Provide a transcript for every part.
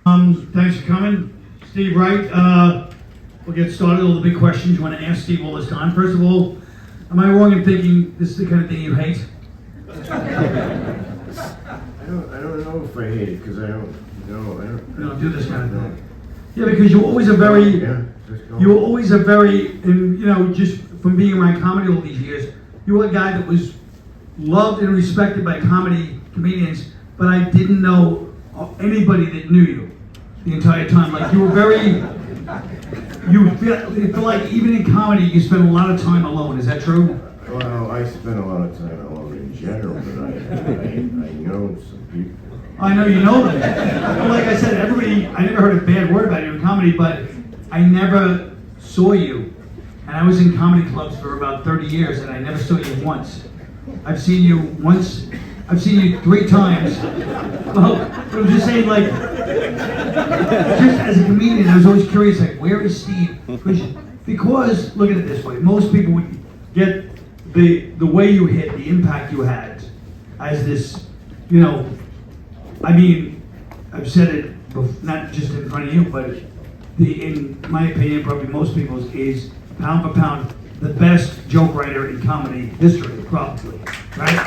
Thanks for coming. Steve Wright. We'll get started. All the big questions you want to ask Steve all this time. First of all, am I wrong in thinking this is the kind of thing you hate? I don't know if I hate it because I don't know. You don't do this kind of thing. Yeah, because you're always a very, and just from being around comedy all these years, you were a guy that was loved and respected by comedians, but I didn't know anybody that knew you the entire time. Like you were you feel like even in comedy you spend a lot of time alone. Is that true? Well, I spend a lot of time alone in general, but I know some people. I know you know them. Well, like I said, I never heard a bad word about you in comedy, but I never saw you. And I was in comedy clubs for about 30 years, and I never saw you once. I've seen you once. I've seen you 3 times. Well, I'm just saying, like, just as a comedian, I was always curious, like, where is Steve? Because look at it this way: most people would get the way you hit, the impact you had, as this, I mean, I've said it not just in front of you, but in my opinion, probably most people's, is pound for pound the best joke writer in comedy history, probably, right?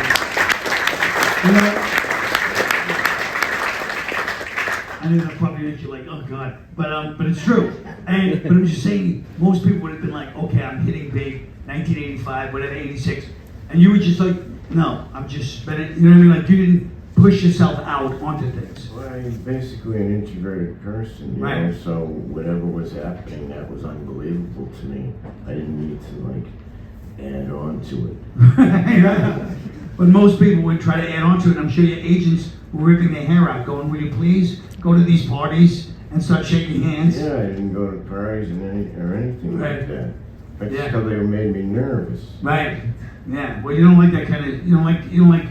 I know that probably makes you like, oh God, but it's true. But I'm just saying, most people would have been like, okay, I'm hitting big, 1985, whatever, 86, and you were just like, no, I'm just spending, you know what I mean? Like you didn't push yourself out onto things. Well, I'm basically an introverted person, you know, so whatever was happening, that was unbelievable to me. I didn't need to add on to it. But most people would try to add on to it. I'm sure your agents were ripping their hair out, going, will you please go to these parties and start shaking hands? Yeah, I didn't go to parties or anything like that. That's because they made me nervous. Right. Yeah. Well, you don't like that kind of, you don't like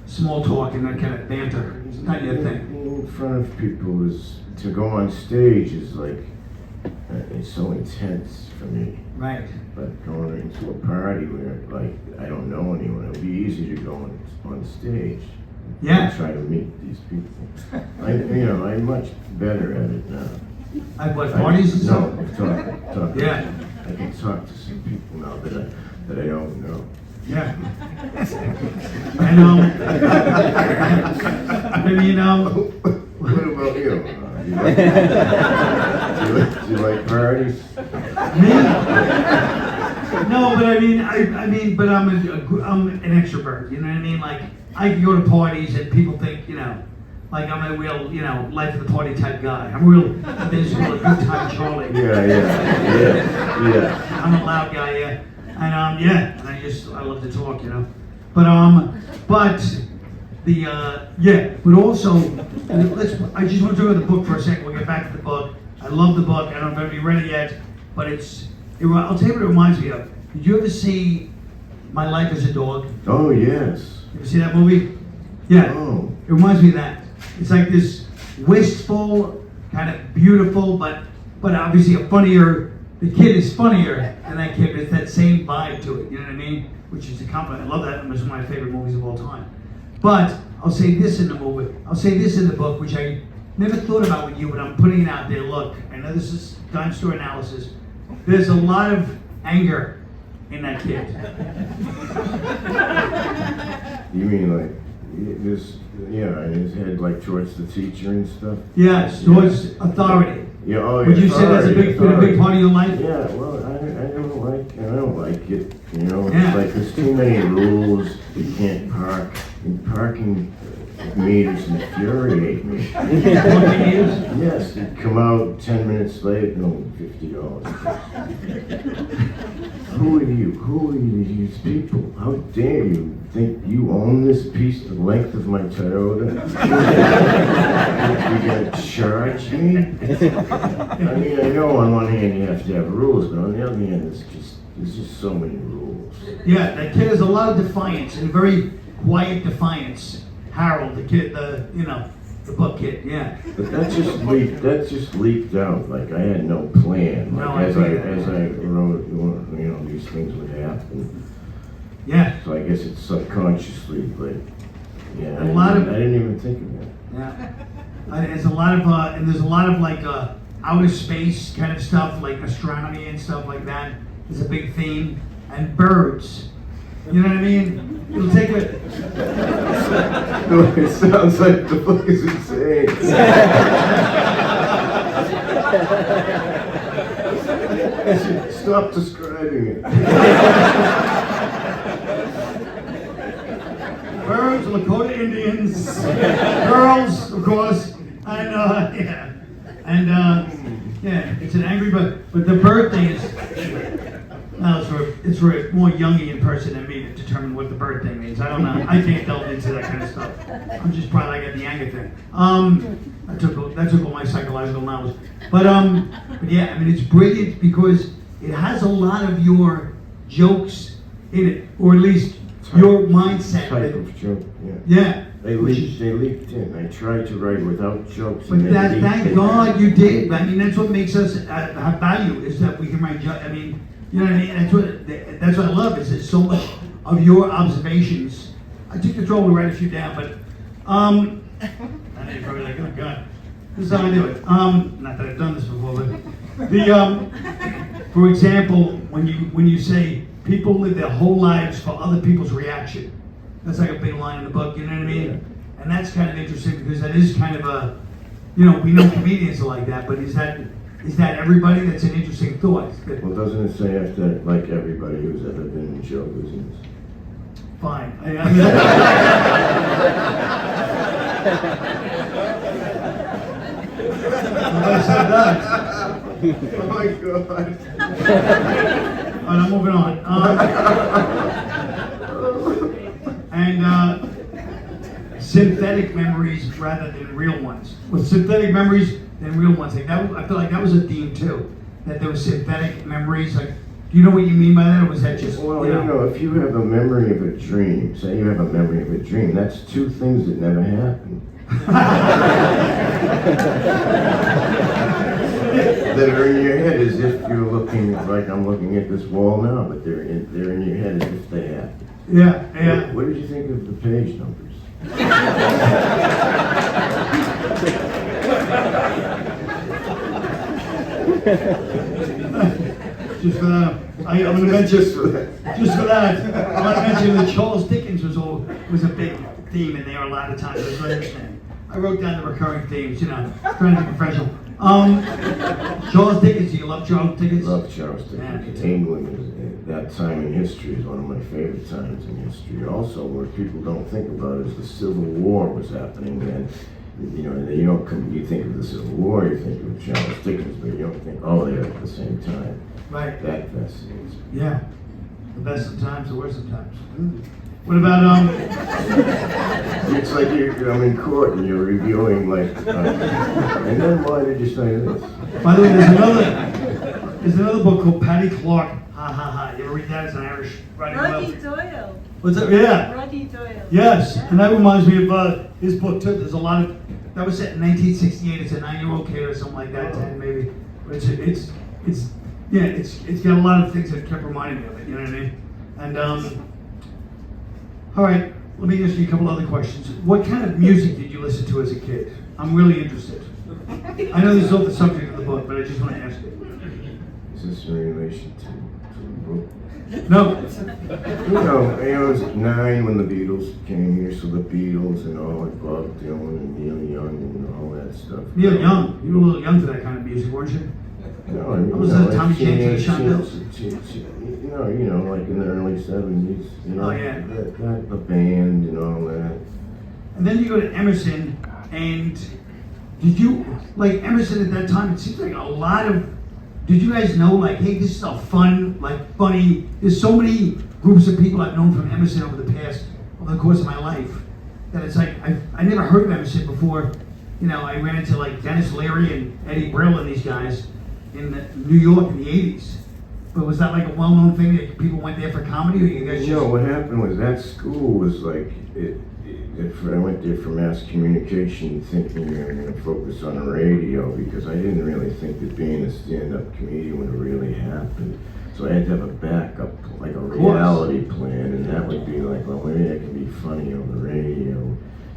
small talk and that kind of banter. It's not your thing. In front of people to go on stage is like, it's so intense for me. Right. But going into a party where I don't know anyone, it would be easy to go on stage. Yeah. And try to meet these people. I'm much better at it now. At what, parties? No, talking. Yeah. I can talk to some people now that I don't know. Yeah. I mean, What about you? Do you like parties? Me? No, but but I'm an extrovert. You know what I mean? Like I can go to parties and people think, like I'm a real, life of the party type guy. I'm real. There's a good time, Charlie. Yeah. I'm a loud guy, yeah. And and I love to talk, But but also, I just want to talk about the book for a second. We'll get back to the book. I love the book. I don't know if you read it yet, but I'll tell you what it reminds me of. Did you ever see My Life as a Dog? Oh, yes. You ever see that movie? Yeah. Oh. It reminds me of that. It's like this wistful, kind of beautiful, but obviously the kid is funnier than that kid, but it's that same vibe to it, you know what I mean? Which is a compliment. I love that. It's one of my favorite movies of all time. But I'll say this in the movie. I'll say this in the book, which I never thought about with you, but I'm putting it out there. Look, I know this is dime store analysis. There's a lot of anger in that kid. You mean like this? Yeah, in his head, like towards the teacher and stuff. Yes, towards authority. Yeah. Oh, yeah. Would you say that's a big part of your life? Yeah. Well, I don't like it. Yeah. It's like there's too many rules. You can't park. And parking meters infuriate me. Yes, they come out 10 minutes late, no, $50. Who are these people? How dare you think you own this piece, the length of my Toyota? You're gonna charge me? I mean, I know on one hand you have to have rules, but on the other hand, there's just so many rules. Yeah, that kid has a lot of defiance, and very quiet defiance. Harold, the kid, the book kid, yeah. But that just leaked out. Like I had no plan. Like as I wrote, these things would happen. Yeah. So I guess it's subconsciously, but yeah. I didn't even think of that. Yeah. There's a lot of and there's a lot of like outer space kind of stuff, like astronomy and stuff like that. Is a big theme, and birds. You know what I mean? It'll take a. No, it sounds like the book is insane. Stop describing it. Birds, Lakota Indians, girls, of course, and yeah, and yeah, it's an angry bird. But the bird thing is, no, it's for a more Jungian person than me to determine what the bird thing means. I don't know. I can't delve into that kind of stuff. I'm just probably like at the anger thing. That took all my psychological knowledge. But yeah, I mean it's brilliant because it has a lot of your jokes in it, or at least your mindset. Type of joke, yeah. Yeah. They leaked in. I tried to write without jokes. But thank God you did. I mean, that's what makes us have value, is that we can write jokes. I mean, you know what I mean? That's what I love, is that so much of your observations. I took the trouble to write a few down, but I know you're probably like, oh God, this is how I do it. Not that I've done this before, but for example, when you say people live their whole lives for other people's reaction, that's like a big line in the book. You know what I mean? And that's kind of interesting because that is kind of a, we know comedians are like that, but is that everybody? That's an interesting thought. Well, doesn't it say after, like everybody who's ever been in show business? Fine. I mean, I said that. Oh my God. All right, I'm moving on. And synthetic memories rather than real ones. With synthetic memories than real ones. Like that, I feel like that was a theme too. That there was synthetic memories. Like, do you know what you mean by that, or was that just? Well, if you have a memory of a dream, say you have a memory of a dream, that's two things that never happened. That are in your head as if you're looking, like I'm looking at this wall now, but they're in your head as if they happened. Yeah. What did you think of the page numbers? Just for that, I'm going to mention Just for that. I'm going to mention that Charles Dickens was a big theme in there a lot of times. It was very interesting. I wrote down the recurring themes, trying to be professional. Charles Dickens, do you love Charles Dickens? Love Charles Dickens. England, that time in history is one of my favorite times in history. Also, where people don't think about is the Civil War was happening then. You think of the Civil War, you think of Charles Dickens, but you don't think, oh, they're at the same time. Right. That fascinates me. Yeah. The best of times, the worst of times. What about It's like I'm in court and you're reviewing and then why did you say this? By the way, there's another book called Paddy Clark. Ha ha ha. You ever read that? It's an Irish writing Roddy Doyle. What's that? Yeah. Roddy Doyle. Yes, and that reminds me of his book too. There's a lot of that was set in 1968. It's a 9-year-old kid or something like that, 10 maybe. But it's got a lot of things that kept reminding me of it. You know what I mean? And all right, let me ask you a couple other questions. What kind of music did you listen to as a kid? I'm really interested. I know this is off the subject of the book, but I just want to ask you. Is this in relation to the book? No. I was 9 when the Beatles came here, so the Beatles and all, like Bob Dylan and Neil Young and all that stuff. Neil Young. You were a little young for that kind of music, weren't you? No, was Tommy James and the Shondells? Like in the early 70s. Oh, yeah. The band and all that. And then you go to Emerson, and did you, like Emerson at that time, it seems like a lot of, did you guys know, like, hey, this is a fun, like, funny, there's so many groups of people I've known from Emerson over the course of my life, that it's like, I never heard of Emerson before, I ran into, like, Dennis Leary and Eddie Brill and these guys in New York in the 80s. But was that like a well-known thing that people went there for comedy, or you guys just... No, what happened was that school was like, I went there for mass communication thinking you're going to focus on the radio because I didn't really think that being a stand-up comedian would really happen. So I had to have a backup, like a reality plan, and that would be like, well, maybe I can be funny on the radio.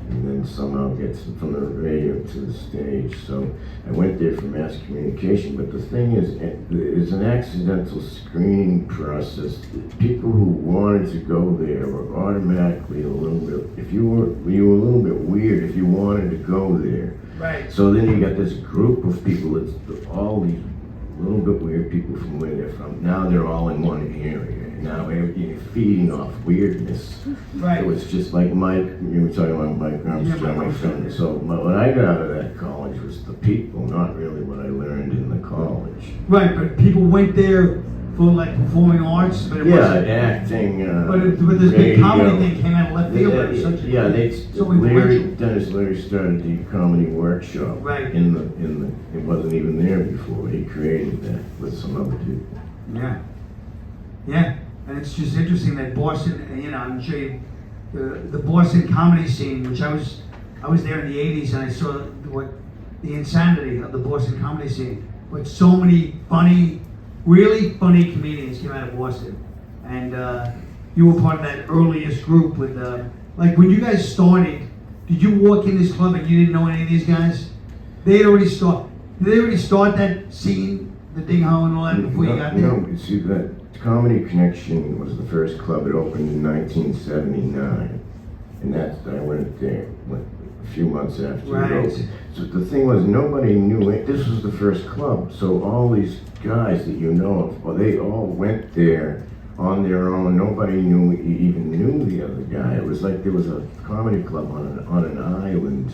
and then somehow gets from the radio to the stage. So I went there for mass communication, but the thing is, it's an accidental screening process. People who wanted to go there were automatically a little bit, you were a little bit weird if you wanted to go there. Right. So then you got this group of people, it's all these little bit weird people from where they're from. Now they're all in one area. Now you're feeding off weirdness. Right. It was just like Mike, you were talking about Mike Armstrong, my friend. So what I got out of that college was the people, not really what I learned in the college. Right, but people went there for like performing arts, but it Yeah, wasn't. acting, But this big comedy thing came out of left field. It was such a, so influential. Dennis Leary started the comedy workshop. Right. It wasn't even there before. He created that with some other people. Yeah. Yeah. And it's just interesting that Boston, you know, I'm sure you, the Boston comedy scene, which I was there in the 80s and I saw the insanity of the Boston comedy scene. But so many funny, really funny comedians came out of Boston. And you were part of that earliest group with, like when you guys started, did you walk in this club and you didn't know any of these guys? Did they already start that scene, the Ding Ho and all that before you got there? No, see that Comedy Connection was the first club. It opened in 1979. And I went there a few months after it opened. So the thing was, nobody knew it. This was the first club. So all these guys that you know of, well, they all went there on their own. Nobody even knew the other guy. It was like there was a comedy club on an island,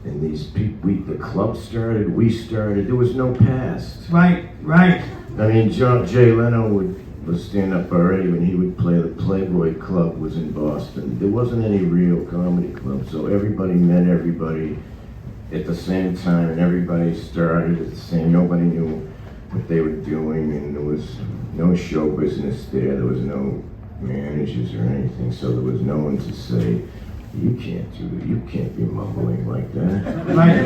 and these people, the club started, we started. There was no past. Right. I mean, Jay Leno would stand up already when he would play. The Playboy Club was in Boston. There wasn't any real comedy club, so everybody met everybody at the same time, and everybody started at the same. Nobody knew what they were doing, and there was no show business there. There was no managers or anything, so there was no one to say, you can't do it. You can't be mumbling like that. Right.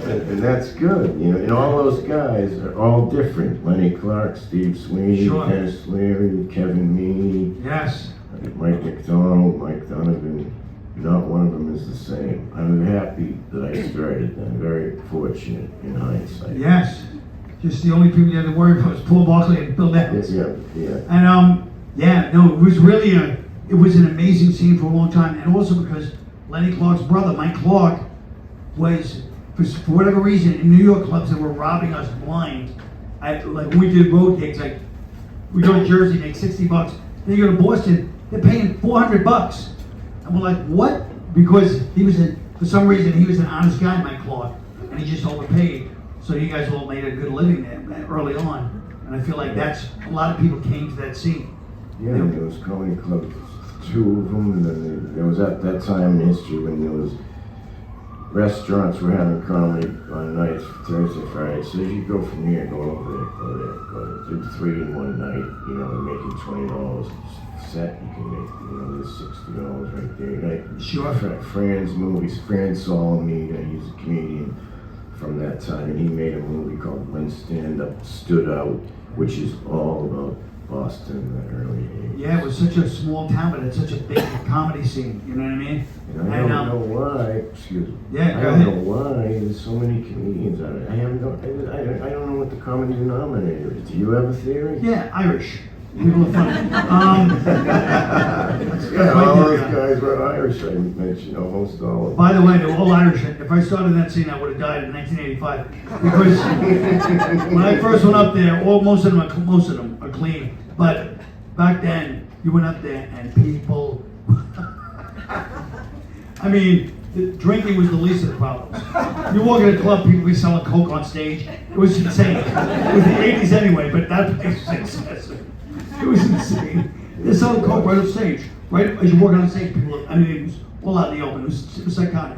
And that's good, you know. And all those guys are all different. Lenny Clark, Steve Sweeney, Sure. Dennis Leary, Kevin Meaney, Yes. Mike McDonald, Mike Donovan. Not one of them is the same. I'm happy that I started. I'm very fortunate in hindsight. Yes. Just the only people you had to worry about was Paul Barkley and Bill Evans. Yeah. And it was really it was an amazing scene for a long time, and also because Lenny Clark's brother, Mike Clark, was for whatever reason in New York clubs that were robbing us blind. Like when we did road gigs, like we go to Jersey, make $60. Then you go to Boston, they're paying $400, and we're like, what? Because for some reason he was an honest guy, Mike Clark, and he just overpaid. So you guys all made a good living there early on, and I feel like that's a lot of people came to that scene. Yeah, there was comedy clubs, 2 of them, and then there was at that time in history when there was restaurants were having comedy on nights, Thursday, Friday. So as you go from here, go over there, go there, do 3 in one night, you know, and making $20 set, you can make, you know, there's $60 right there. Right? Sure. Fran's movies, Fran Solomita, he's a comedian from that time, and he made a movie called When Stand Up Stood Out, which is all about Boston in the early 80s. Yeah, it was such a small town, but it's such a big comedy scene. You know what I mean? And I don't know why. Excuse me. Yeah, I don't know why there's so many comedians out there. I don't know what the common denominator is. Do you have a theory? Yeah, Irish. People are funny. Yeah, all those guys were Irish. I mentioned almost all of them. By the way, they're all Irish. If I started that scene, I would have died in 1985. Because when I first went up there, most of them are clean. But back then, you went up there and people. I mean, drinking was the least of the problems. You walk in a club, people be selling coke on stage. It was insane. It was the 80s anyway, but that place was excessive. It was insane. They're selling coke right on stage. Right as you're walking on stage, people. I mean, it was all out in the open. It was psychotic.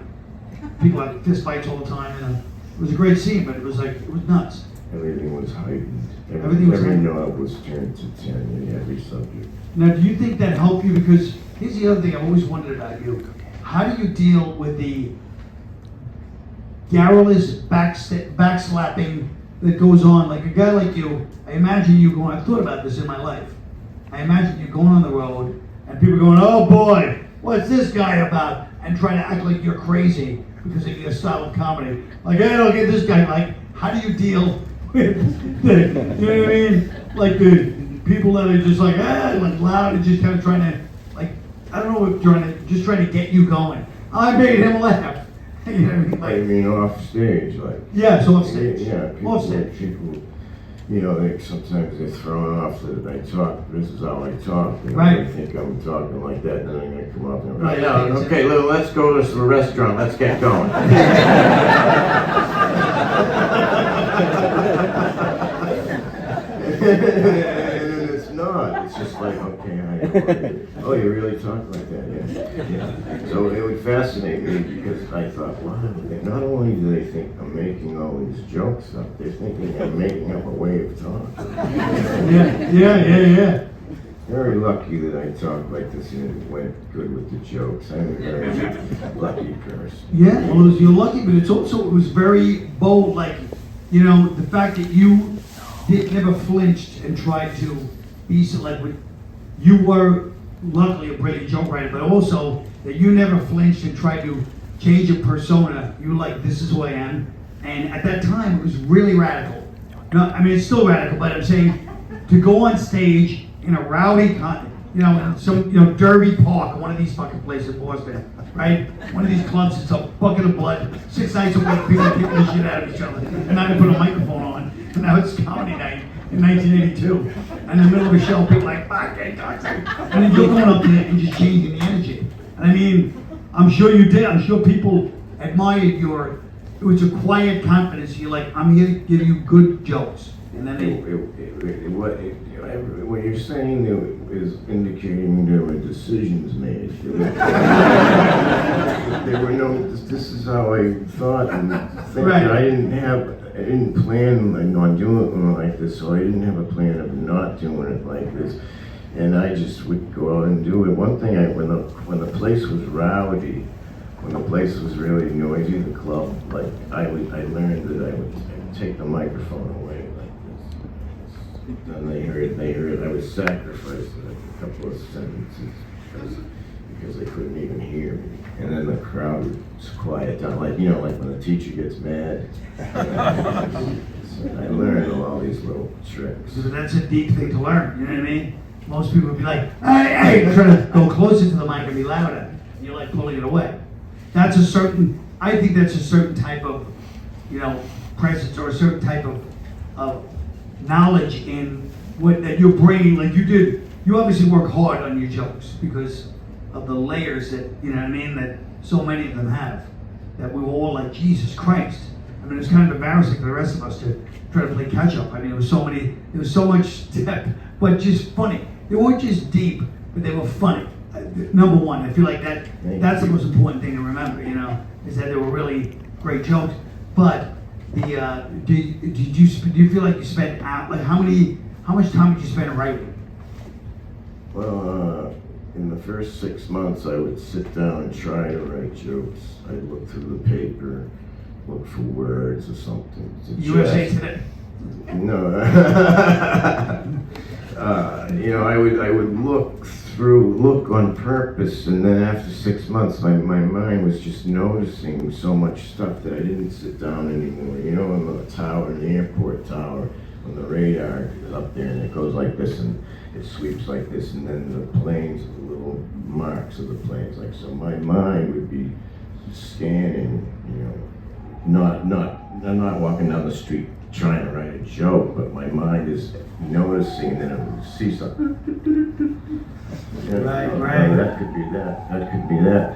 People had fist fights all the time, and it was a great scene, but it was nuts. Everything was heightened. Everything was heightened. Every knob was turned to 10 in every subject. Now, do you think that helped you? Because here's the other thing I've always wondered about you. How do you deal with the garrulous backslapping that goes on? Like a guy like you, I imagine you going, I've thought about this in my life. I imagine you going on the road and people going, oh boy, what's this guy about? And try to act like you're crazy because of your style of comedy. Like, hey, don't get this guy. Like, how do you deal with the, you know what I mean? Like the people that are just like, like loud and just kind of trying to, like, I don't know, just trying to get you going. I made him laugh. You know what I mean? Like, I mean, off stage, like. Yeah, so off stage. Yeah, Off stage. people, you know, sometimes they're thrown off that I talk. This is how I talk. You know, Right. They think I'm talking like that, then I'm gonna come up and Right. yeah, okay, let's go to the restaurant. Let's get going. And then it's not. It's just like, okay, oh, you really talk like that, yeah. So it would fascinate me because I thought, wow, not only do they think I'm making all these jokes up, they're thinking I'm making up a way of talking. Yeah. Very lucky that I talk like this and it went good with the jokes. I'm a very lucky person. Yeah, well, you're lucky, but it was very bold. Like, you know, the fact that you never flinched and tried to be selective. You were luckily a brilliant joke writer, but also that you never flinched and tried to change your persona. You were like, this is who I am. And at that time, it was really radical. No, I mean, it's still radical, but I'm saying to go on stage in a rowdy, in some, Derby Park, one of these fucking places in Boston, right? One of these clubs, it's a bucket of blood, 6 nights a week, people are kicking the shit out of each other. And now they put a microphone on, and now it's comedy night in 1982. And in the middle of a show, people are like, fuck, hey, talk to me. And then you're going up there and just changing the energy. And I mean, I'm sure you did. I'm sure people admired it was a quiet confidence. You're like, I'm here to give you good jokes. And then what you're saying is indicating there were decisions made. There were no. This is how I thought and think. Right. I didn't plan on doing it like this, so I didn't have a plan of not doing it like this. And I just would go out and do it. One thing, when the place was rowdy, when the place was really noisy, the club, like I learned that I would take the microphone away like this. And they heard I was sacrificed a couple of sentences because they couldn't even hear me. And then the crowd would quiet down, like when the teacher gets mad. So I learned all these little tricks. But that's a deep thing to learn, you know what I mean? Most people would be like, hey, trying to go closer to the mic and be louder. And you're like pulling it away. I think that's a certain type of, presence or a certain type of knowledge in that you're bringing. Like you obviously work hard on your jokes because of the layers that, that so many of them have. That we were all like, Jesus Christ. I mean, it's kind of embarrassing for the rest of us to try to play catch up. I mean, there was so much depth, but just funny. They weren't just deep, but they were funny. Number one, I feel like that's the most important thing to remember, is that they were really great jokes. But do you feel like you spent like how much time did you spend writing? Well, in the first 6 months, I would sit down and try to write jokes. I'd look through the paper, look for words or something. USA Today. No. I would look on purpose, and then after 6 months, my mind was just noticing so much stuff that I didn't sit down anymore. On the tower, the airport tower, on the radar is up there, and it goes like this, and it sweeps like this, and then the planes, the little marks of the planes, like so. My mind would be scanning, I'm not walking down the street trying to write a joke, but my mind is noticing, and then I would see something. Right. That could be that.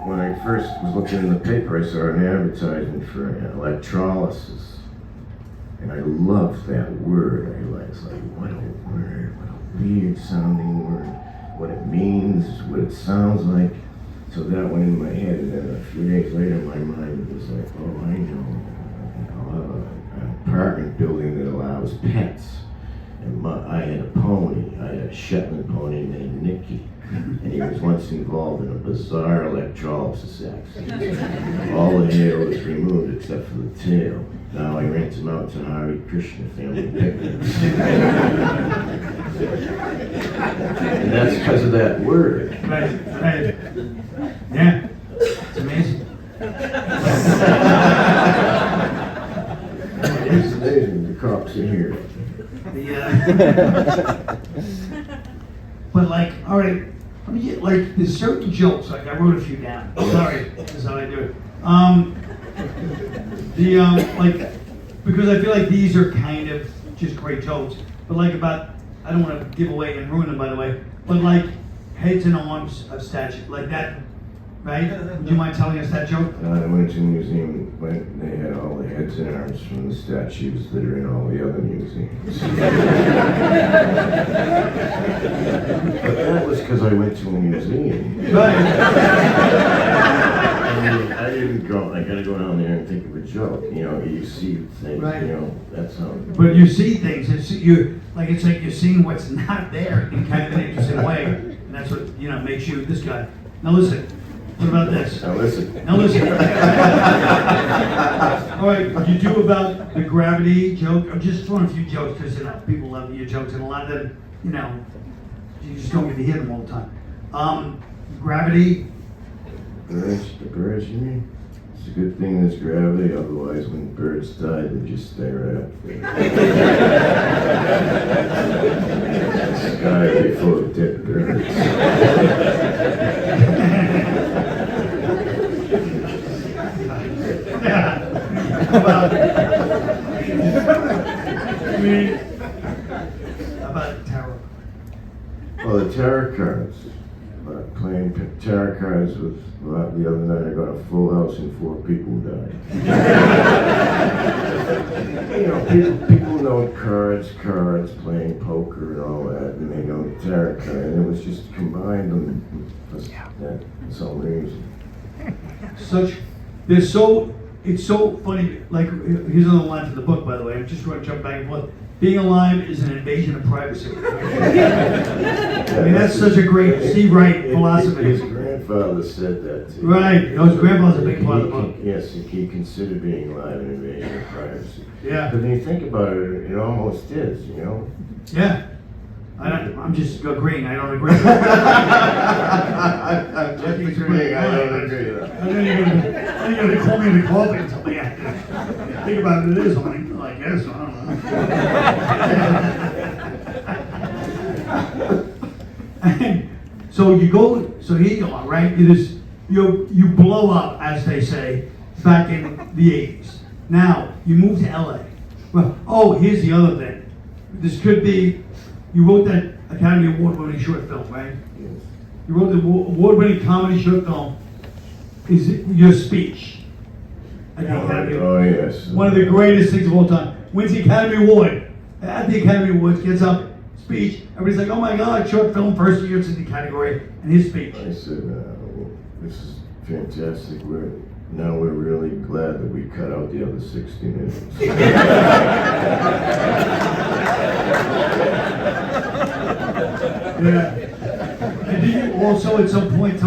When I first was looking in the paper, I saw an advertisement for electrolysis, and I loved that word. I was like, what a word, what a weird sounding word, what it means, what it sounds like. So that went in my head, and then a few days later, my mind was like, oh, I know. An apartment building that allows pets. And I had a pony. I had a Shetland pony named Nicky. And he was once involved in a bizarre electrolysis accident. All the hair was removed except for the tail. Now I rent him out to Hare Krishna family picnics. And that's because of that word. Right. Yeah, it's amazing. It's amazing the cops are here. But like, all right, let me get like there's certain jokes. Like I wrote a few down. Sorry, this is how I do it. Like because I feel like these are kind of just great jokes. But like about I don't want to give away and ruin them by the way. But like heads and arms of statue like that. Right? Would you mind telling us that joke? I went to a museum when they had all the heads and arms from the statues that are in all the other museums. But that was because I went to a museum. Right. I didn't go, I gotta go down there and think of a joke. You know, you see things, Right. you know, that's how. But you see things. It's like you're seeing what's not there in kind of an interesting way, and that's what makes you this guy. Now listen. What about this? Now listen. Now listen. All right, you do about the gravity joke. I'm just throwing a few jokes because people love your jokes, and a lot of them, you just don't get to hear them all the time. Gravity. The birds, you mean? It's a good thing there's gravity, otherwise when birds die, they just stay right up there. The sky would be full of dead birds. About tarot. Well, the tarot cards. Playing tarot cards with the other night. I got a full house and 4 people died. People know cards, playing poker and all that, and they know tarot cards, and it was just combined them for some reason. It's so funny. Like here's another line from the book, by the way. I'm just going to jump back and forth. Being alive is an invasion of privacy. I mean, that's such a great Wright philosophy. His grandfather said that too. Right. His grandfather's a big part of the book. Yes, he considered being alive an invasion of privacy. Yeah. But when you think about it, it almost is, Yeah. I'm just agreeing. I don't agree. I'm just agreeing. I don't agree with that. And then you're going to call me in the coffee and tell me I think about it is. I'm like, I guess, I don't know. And so here you are, right? You blow up, as they say, back in the 80s. Now, you move to LA. Well, here's the other thing. This could be, you wrote that Academy Award-winning short film, right? Yes. You wrote the award-winning comedy short film. Is it your speech? At the Academy. Oh, yes. One of the greatest things of all time. Wins the Academy Award. At the Academy Awards, gets up, speech. Everybody's like, oh my God, short film, first year it's in the category, and his speech. I said, this is fantastic. Now we're really glad that we cut out the other 60 minutes. Yeah. And did you also at some point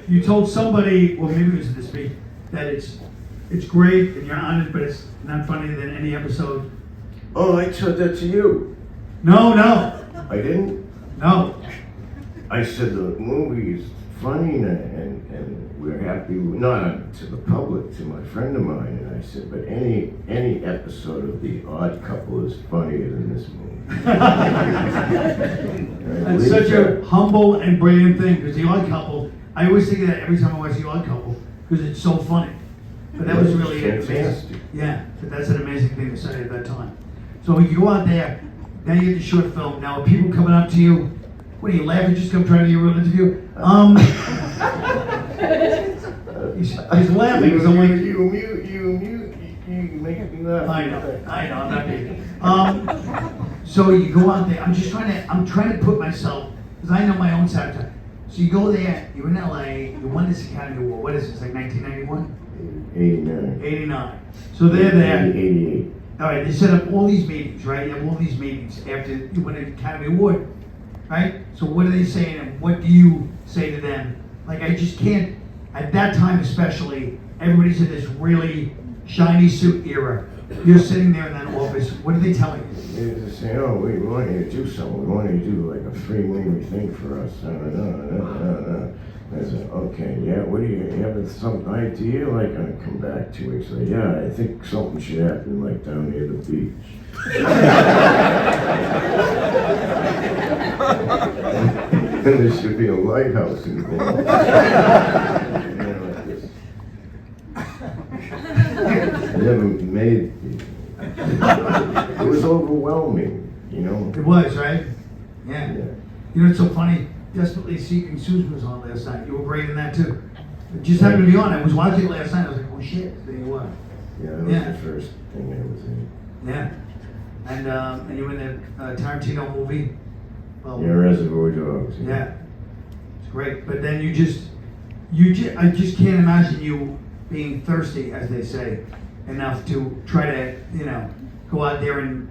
you told somebody, or maybe it was in the speech, that it's great and you're honored, but it's not funnier than any episode? Oh, I said that to you. No. I didn't? No. I said the movie is funny and we're happy, not to the public, to my friend of mine, and I said, but any episode of The Odd Couple is funnier than this movie. That's such a humble and brilliant thing, because The Odd Couple, I always think of that every time I watch The Odd Couple, because it's so funny. But that was really fantastic. Yeah, but that's an amazing thing to say at that time. So you go out there, now you get the short film. Now are people coming up to you? What are you laughing? Just come try to get a real interview. He's laughing because I'm like, you make me laugh. I know, I'm not big. So you go out there. I'm trying to put myself, because I know my own satire. So you go there. You're in LA. You won this Academy Award. What is this? Like 1991? 89. 89. So they're there. 88. All right. They set up all these meetings, right? You have all these meetings after you win an Academy Award, right? So what are they saying, and what do you say to them? Like I just can't. At that time, especially, everybody's in this really shiny suit era. You're sitting there in that office, what are they telling you? They just say, oh, we want you to do something. We want you to do like a 3-movie thing for us. I said, okay, yeah, what do you have some idea? Like, I come back 2 weeks later, yeah, I think something should happen, like down near the beach. And there should be a lighthouse involved. You know, like this. I never made it was overwhelming, you know? It was, right? Yeah. Yeah. You know, it's so funny. Desperately Seeking Susan was on last night. You were great in that too. It just happened to be on. I was watching it last night. I was like, oh shit, there you are. Yeah, that was the first thing I was in. Yeah. And you were in the Tarantino movie. Well, Yeah, Reservoir Dogs. yeah. It's great. But then I just can't imagine you being thirsty, as they say, enough to try to, go out there and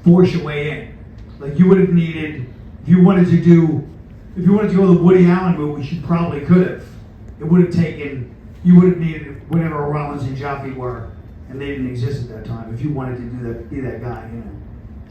force your way in. Like you would have needed, if you wanted to go the Woody Allen movie, you probably could have. It would have taken, you would have needed whatever Rollins and Jaffe were, and they didn't exist at that time. If you wanted to be that guy,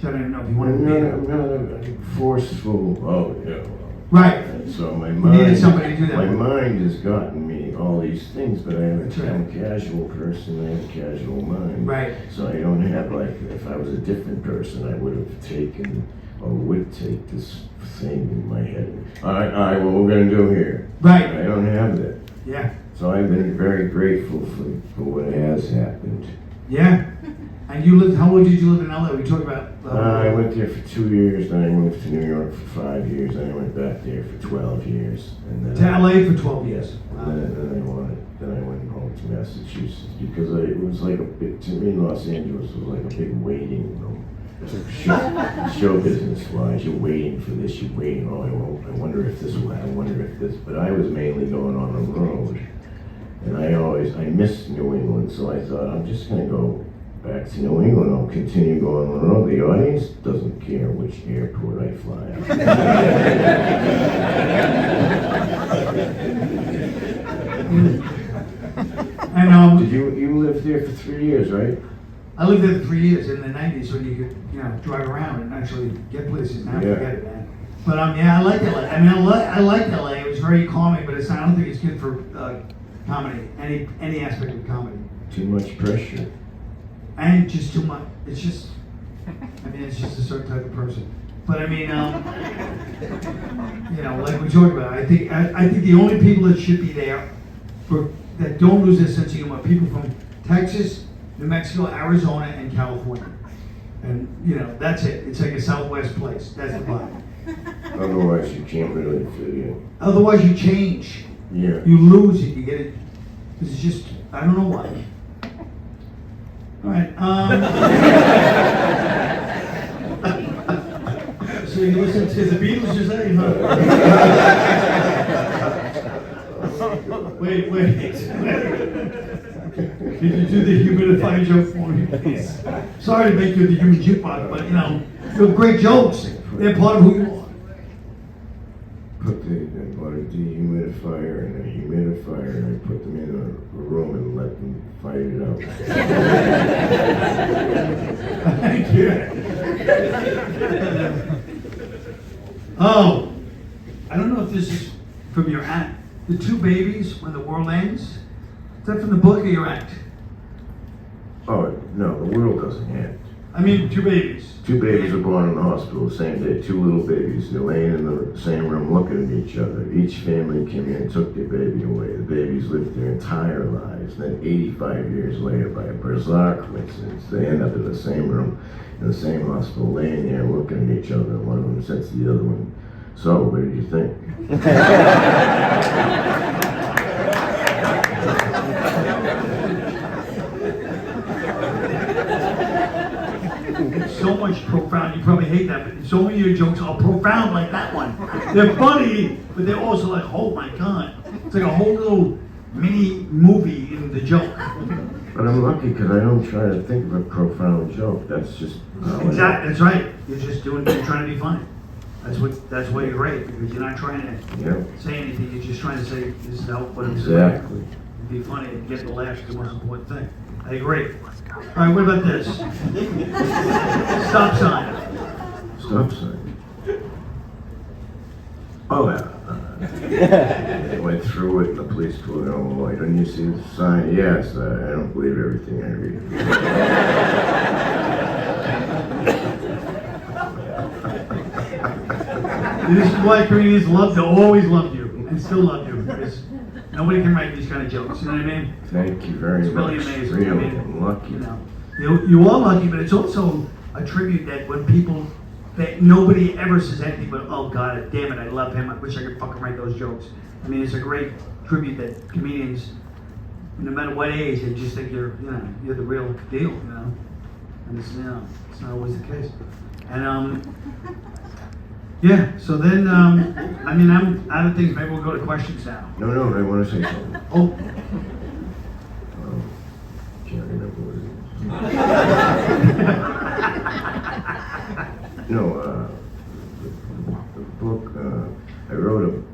So I don't even know if you wanted to be I'm not forceful. Oh, yeah. Right. So my You needed mind, somebody to do that. my mind has gotten me all these things, but I'm That's right. a casual person. I have a casual mind. Right. So I don't have if I was a different person, I would have taken or would take this thing in my head. All right, what we're gonna do here. Right. I don't have that. Yeah. So I've been very grateful for what has happened. Yeah. And you lived, how long did you live in LA? We talked about... I went there for 2 years, then I moved to New York for 5 years, then I went back there for 12 years. And then to LA for 12 years. Then I went home to Massachusetts because it was like to me, Los Angeles was like a big waiting room. Show business wise, you're waiting for this, you're waiting, I wonder if this will happen, I wonder if this, but I was mainly going on the road. And I missed New England, so I thought I'm just gonna go back to New England. I'll continue going on the road. The audience doesn't care which airport I fly out. And Did you lived there for 3 years, right? I lived there for 3 years in the 90s when you could, drive around and actually get places. Now Yeah. forget it, man. But I like LA. I mean, I like LA. It was very calming, but I don't think it's good for comedy, any aspect of comedy. Too much pressure. And just too much. It's just a certain type of person. But I mean, like we talked about, I think the only people that should be there that don't lose their sense of humor are people from Texas, New Mexico, Arizona, and California. And that's it. It's like a Southwest place. That's the vibe. Otherwise, you can't really fit in. Otherwise, you change. Yeah. You lose it. You get it. It's just I don't know why. All right. So you listen to the Beatles, you say? Huh? Wait. Can you do the humidifier joke for me, please? Sorry to make you the human jukebox, but you have great jokes. They're part of who you are. Bought a dehumidifier and a humidifier, and I put them in a room and let them fight it out. Thank you. Oh, I don't know if this is from your act. The two babies when the world ends. Is that from the book or your act? Oh, no, the world doesn't end. I mean, two babies. Two babies were born in the hospital the same day, two little babies. They're laying in the same room looking at each other. Each family came in and took their baby away. The babies lived their entire lives. Then 85 years later, by a bizarre coincidence, they end up in the same room, in the same hospital, laying there looking at each other. And one of them says to the other one, so, what did you think? So much profound. You probably hate that, but so many of your jokes are profound like that one. They're funny, but they're also like, oh my God. It's like a whole little mini movie in the joke. But I'm lucky because I don't try to think of a profound joke. That's just Exactly. That's right. You're trying to be funny. That's why you're great, because you're not trying to say anything. You're just trying to say this is how what I'm saying. Exactly. Be funny and get the laughs is the most important thing. I agree. All right, what about this? Stop sign. Stop sign. Oh, yeah. They went through it and the police pulled it. Oh, boy, don't you see the sign? Yes, I don't believe everything I read. This is why comedians always loved you, and still love you, because nobody can write these kind of jokes, you know what I mean? Thank you very It's really much. amazing. Really, I mean, I'm lucky. You know, you are lucky, but it's also a tribute that when people, that nobody ever says anything but, oh God, damn it, I love him, I wish I could fucking write those jokes. I mean, it's a great tribute that comedians, no matter what age, they just think you're the real deal, you know? And it's, it's not always the case. And, yeah, so then, I mean, I'm out of things, maybe we'll go to questions now. No, I want to say something. Oh. Can't remember what it is. No, the book, I wrote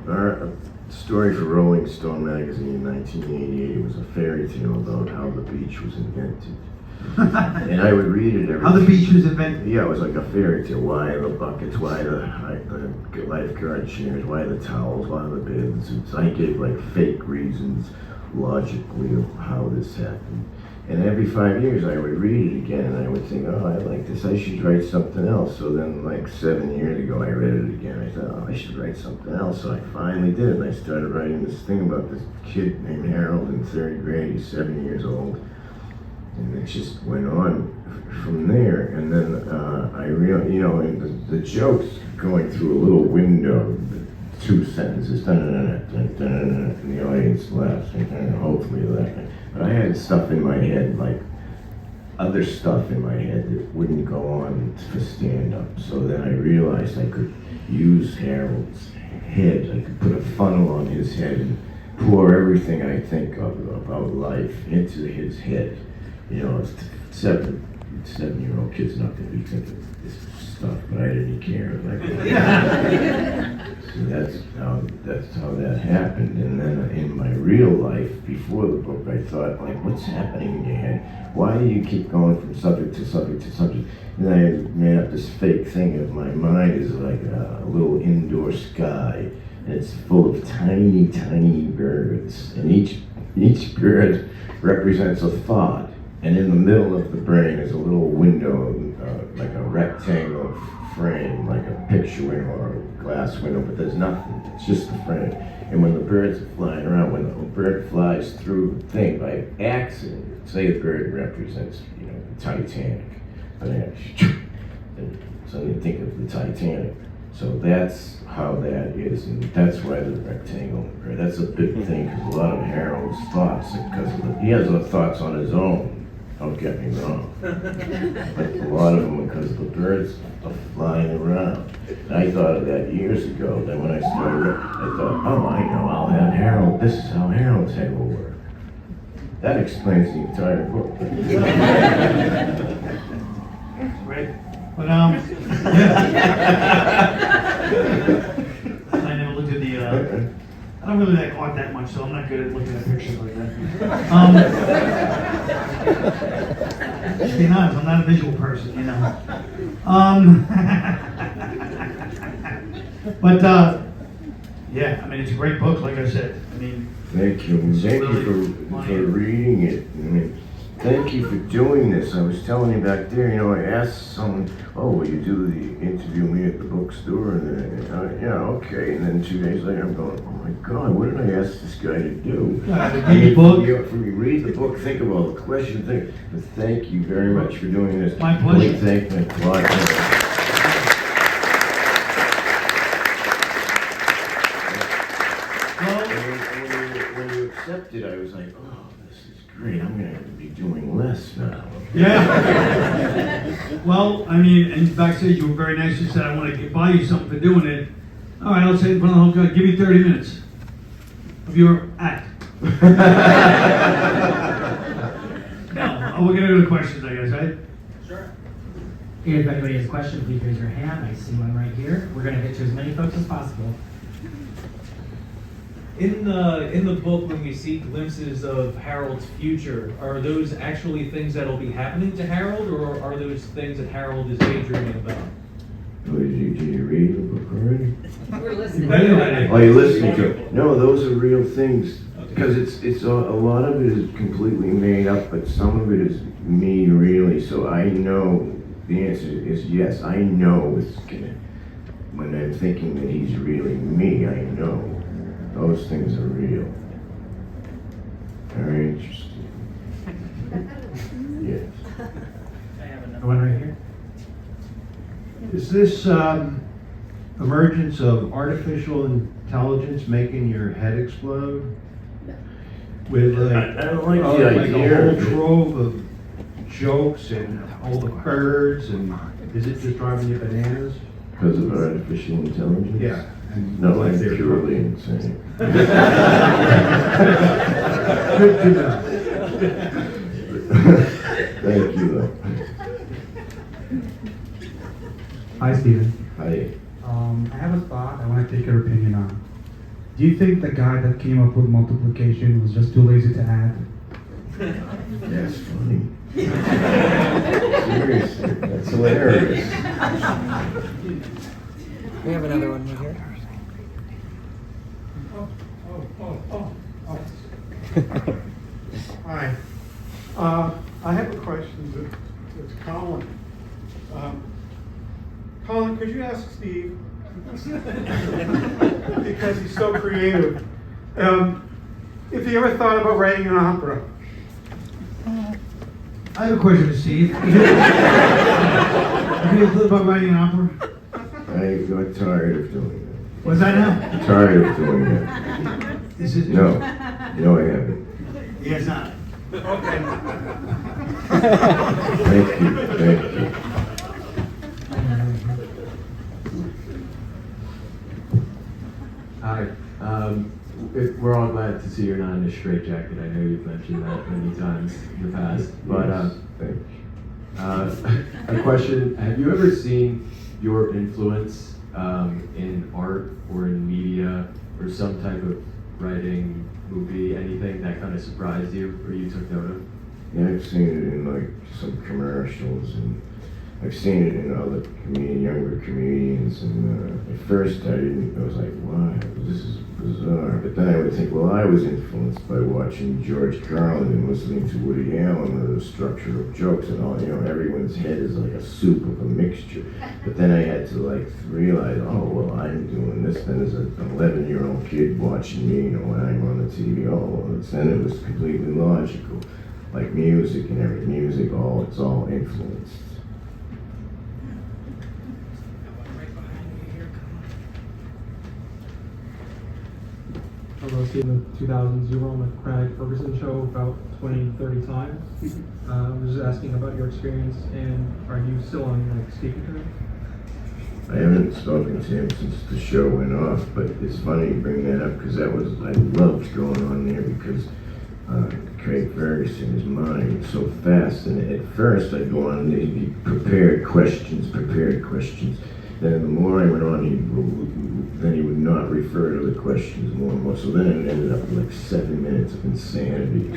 a story for Rolling Stone magazine in 1988. It was a fairy tale about how the beach was invented. And I would read it every How the beach was invented? Yeah, it was like a fairy tale. Why the buckets, why the lifeguard chairs, why the towels, why the beds. I gave like fake reasons logically of how this happened. And every 5 years I would read it again and I would think, oh, I like this, I should write something else. So then like 7 years ago I read it again. I thought, oh, I should write something else. So I finally did it and I started writing this thing about this kid named Harold in 3rd grade. He's 7 years old. And it just went on from there. And then I realized, and the joke's going through a little window, 2 sentences, and the audience laughs, and hopefully that. But I had stuff in my head, like other stuff in my head that wouldn't go on for stand-up. So then I realized I could use Harold's head. I could put a funnel on his head and pour everything I think of about life into his head. It's 7-year-old kid's not going to be thinking this stuff, but I didn't care. So that's how that happened. And then in my real life, before the book, I thought, like, what's happening in your head? Why do you keep going from subject to subject to subject? And I made up this fake thing of my mind is like a little indoor sky, and it's full of tiny, tiny birds, and each bird represents a thought. And in the middle of the brain is a little window, like a rectangle frame, like a picture window or a glass window, but there's nothing. It's just the frame. And when the birds are flying around, when the bird flies through the thing by accident, say the bird represents, the Titanic, and so you think of the Titanic. So that's how that is, and that's why the rectangle. That's a big thing because a lot of Harold's thoughts, because he has other thoughts on his own. Don't get me wrong. But a lot of them because the birds are flying around. And I thought of that years ago. Then when I started, I thought, oh, I know, I'll have Harold. This is how Harold's head will work. That explains the entire book. Great. But, yeah. I never looked at the, I don't really like art that much, so I'm not good at looking at pictures like that. Just being honest, I'm not a visual person, But, yeah, I mean, it's a great book, like I said. I mean, thank you. Thank you for reading it. I mean, thank you for doing this. I was telling you back there, I asked someone, oh, will you do the interview me at the bookstore? And yeah, okay. And then 2 days later, I'm going, oh my God, what did I ask this guy to do? Read the book. For me, read the book, think of all the questions. But thank you very much for doing this. My pleasure. Thank you. When you accepted, I was like, oh, this is great. I'm going to be doing less now. Yeah. Well, I mean, and backstage you were very nice. You said, I want to buy you something for doing it. All right, I'll say in front of the whole crowd, give me 30 minutes of your act. Now, we're going to go to questions, I guess, right? Sure. If anybody has a question, please raise your hand. I see one right here. We're going to get to as many folks as possible. In the book, when we see glimpses of Harold's future, are those actually things that'll be happening to Harold, or are those things that Harold is daydreaming about? Oh, did you read the book already? We're listening. Oh, you're listening to it? No, those are real things. Because it's a lot of it is completely made up, but some of it is me really. So I know the answer is yes. I know it's gonna. When I'm thinking that he's really me, I know those things are real. Very interesting. Yes. The one right here. Is this emergence of artificial intelligence making your head explode? With like, I don't like the like idea a whole of it. trove of jokes and all the birds, and is it just driving you bananas? Because of artificial intelligence? Yeah. No, I'm purely insane. Good to know. Thank you, though. Hi, Stephen. Hi. I have a thought I want to take your opinion on. Do you think the guy that came up with multiplication was just too lazy to add? That's funny. Seriously, that's hilarious. We have another one right here. Hi. I have a question to Colin. Colin, could you ask Steve, because he's so creative, if he ever thought about writing an opera? I have a question for Steve. Have you thought about writing an opera? I got tired of doing What's that now? that. Tired of doing that. This is No, I haven't. He has not. Okay. Thank you, thank you. Hi. We're all glad to see you're not in a straitjacket. I know you've mentioned that many times in the past. But Thank you. a question: have you ever seen your influence in art or in media or some type of writing, movie, anything that kind of surprised you or you took note of? Yeah, I've seen it in like some commercials, and I've seen it in other younger comedians. And at first, I was like, "Wow, this is bizarre." But then I would think, well, I was influenced by watching George Carlin and listening to Woody Allen, and the structure of jokes and all. You know, everyone's head is like a soup of a mixture. But then I had to like realize, oh, well, I'm doing this. Then as an 11-year-old kid watching me, when I'm on the TV, then it was completely logical. Like music and everything, it's all influenced. I was in the 2000s, you were on the Craig Ferguson show about 20, 30 times. I was just asking about your experience, and are you still on speaking to him? I haven't spoken to him since the show went off, but it's funny you bring that up because I loved going on there because Craig Ferguson, his mind was so fast, and at first I'd go on and he'd be prepared questions. Then the more I went on, then he would not refer to the questions more and more. So then it ended up with like 7 minutes of insanity,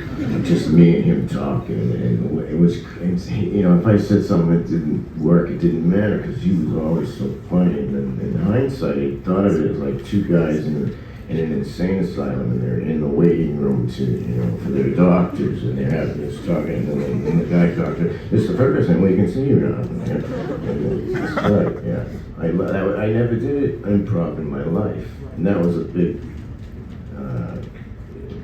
just me and him talking. And it was, if I said something that didn't work, it didn't matter because he was always so funny. And then in hindsight, I thought of it as like two guys in an insane asylum, and they're in the waiting room for their doctors, and they're having this talking, and then the guy doctor, Mr. Ferguson, we can see you now. It's right, yeah. I never did improv in my life, and that was a big,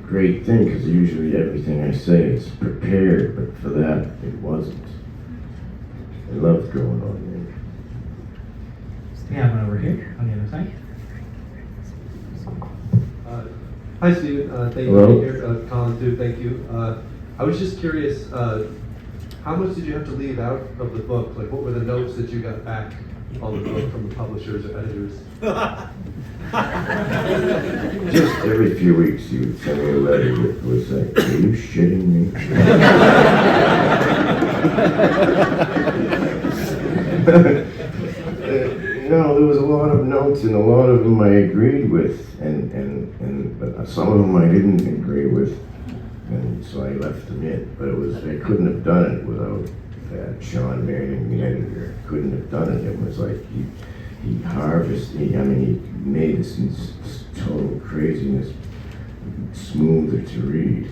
great thing, because usually everything I say is prepared, but for that, it wasn't. I loved going on We have one over here on the other side. Hi, Stephen. Thank Hello. you for being here. Colin, too. Thank you. I was just curious, how much did you have to leave out of the book? Like, what were the notes that you got back on the book from the publishers or editors? it. Just every few weeks, he would send me a letter that was like, "Are you shitting me?" No, there was a lot of notes, and a lot of them I agreed with, but some of them I didn't agree with, and so I left them in. But I couldn't have done it without Sean Manning, the editor. Couldn't have done it. It was like he harvested. He made this total craziness smoother to read.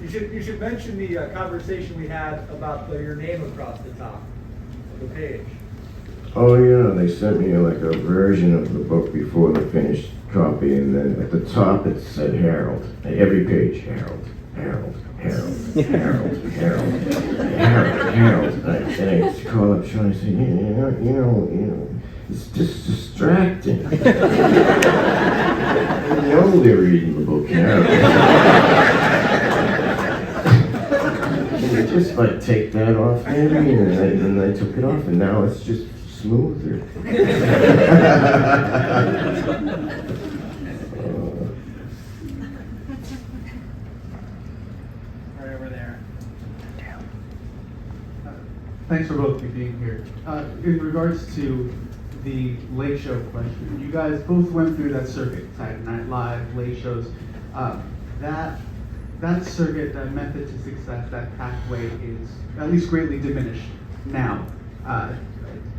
You should mention the conversation we had about your name across the top of the page. Oh yeah, they sent me like a version of the book before the finished copy, and then at the top it said Harold. Every page, Harold, Harold, Harold, Harold, Harold, Harold, Harold. And I just call up Sean and say, you know, it's just distracting. I know they're reading the book, Harold. Just like take that off maybe, and I took it off, and now it's just smoother. Right over there. Thanks for both of you being here. In regards to the late show question, you guys both went through that circuit, Saturday Night Live, late shows. That circuit, that method to success, that pathway is at least greatly diminished now.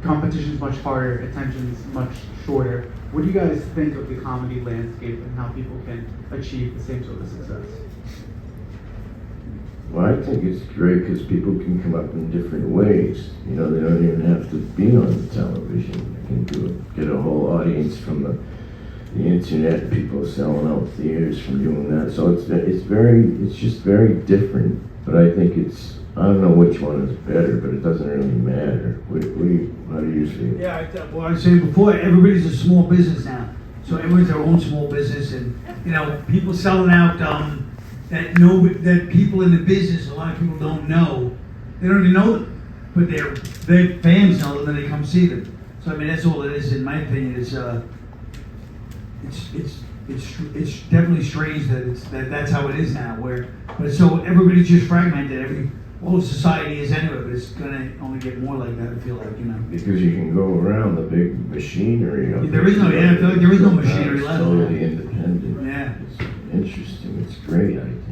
Competition's much harder, attention's much shorter. What do you guys think of the comedy landscape and how people can achieve the same sort of success? Well, I think it's great because people can come up in different ways. You know, they don't even have to be on the television. They can get a whole audience from the internet, people selling out theaters from doing that. So it's just very different. But I think I don't know which one is better, but it doesn't really matter. How do you see it? Yeah, well, I was saying before, everybody's a small business now. So everyone's their own small business, and people selling out that people in the business, a lot of people don't know. They don't even know them, but their fans know them and they come see them. So I mean, that's all it is, in my opinion. It's definitely strange that that's how it is now. But so everybody's just fragmented. All society is anyway, but it's gonna only get more like that. I feel like because you can go around the big machinery. There is no, I feel like there is no machinery it's left. Totally independent. Yeah, it's interesting. It's great. I think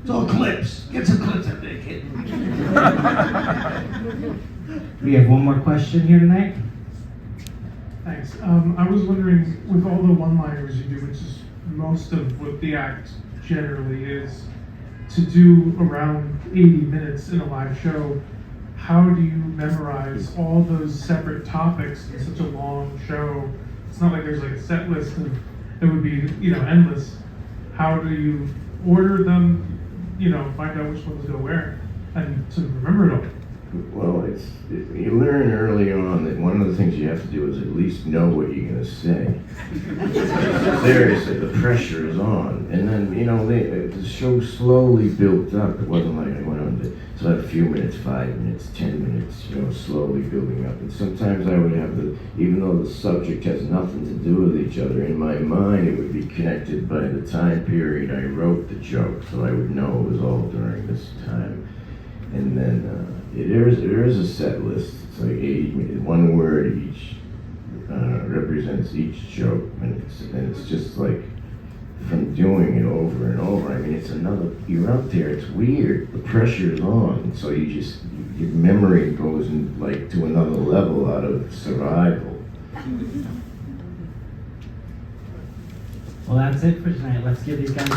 it's all clips. Get some clips up there, kid. We have one more question here tonight. Thanks. I was wondering, with all the one-liners you do, which is most of what the act generally is, to do around 80 minutes in a live show, how do you memorize all those separate topics in such a long show? It's not like there's like a set list and it would be, endless. How do you order them, find out which ones go where, and to remember it all? Well, you learn early on that one of the things you have to do is at least know what you're going to say. Seriously, the pressure is on. And then, the show slowly built up. It wasn't like I went on to a few minutes, 5 minutes, 10 minutes, slowly building up. And sometimes I would have even though the subject has nothing to do with each other, in my mind it would be connected by the time period I wrote the joke, so I would know it was all during this time. And then there is a set list. It's like 80 minutes, one word each represents each joke, and it's just like from doing it over and over. I mean, you're out there. It's weird. The pressure is on, so your memory goes to another level out of survival. Well, that's it for tonight. Let's give these guys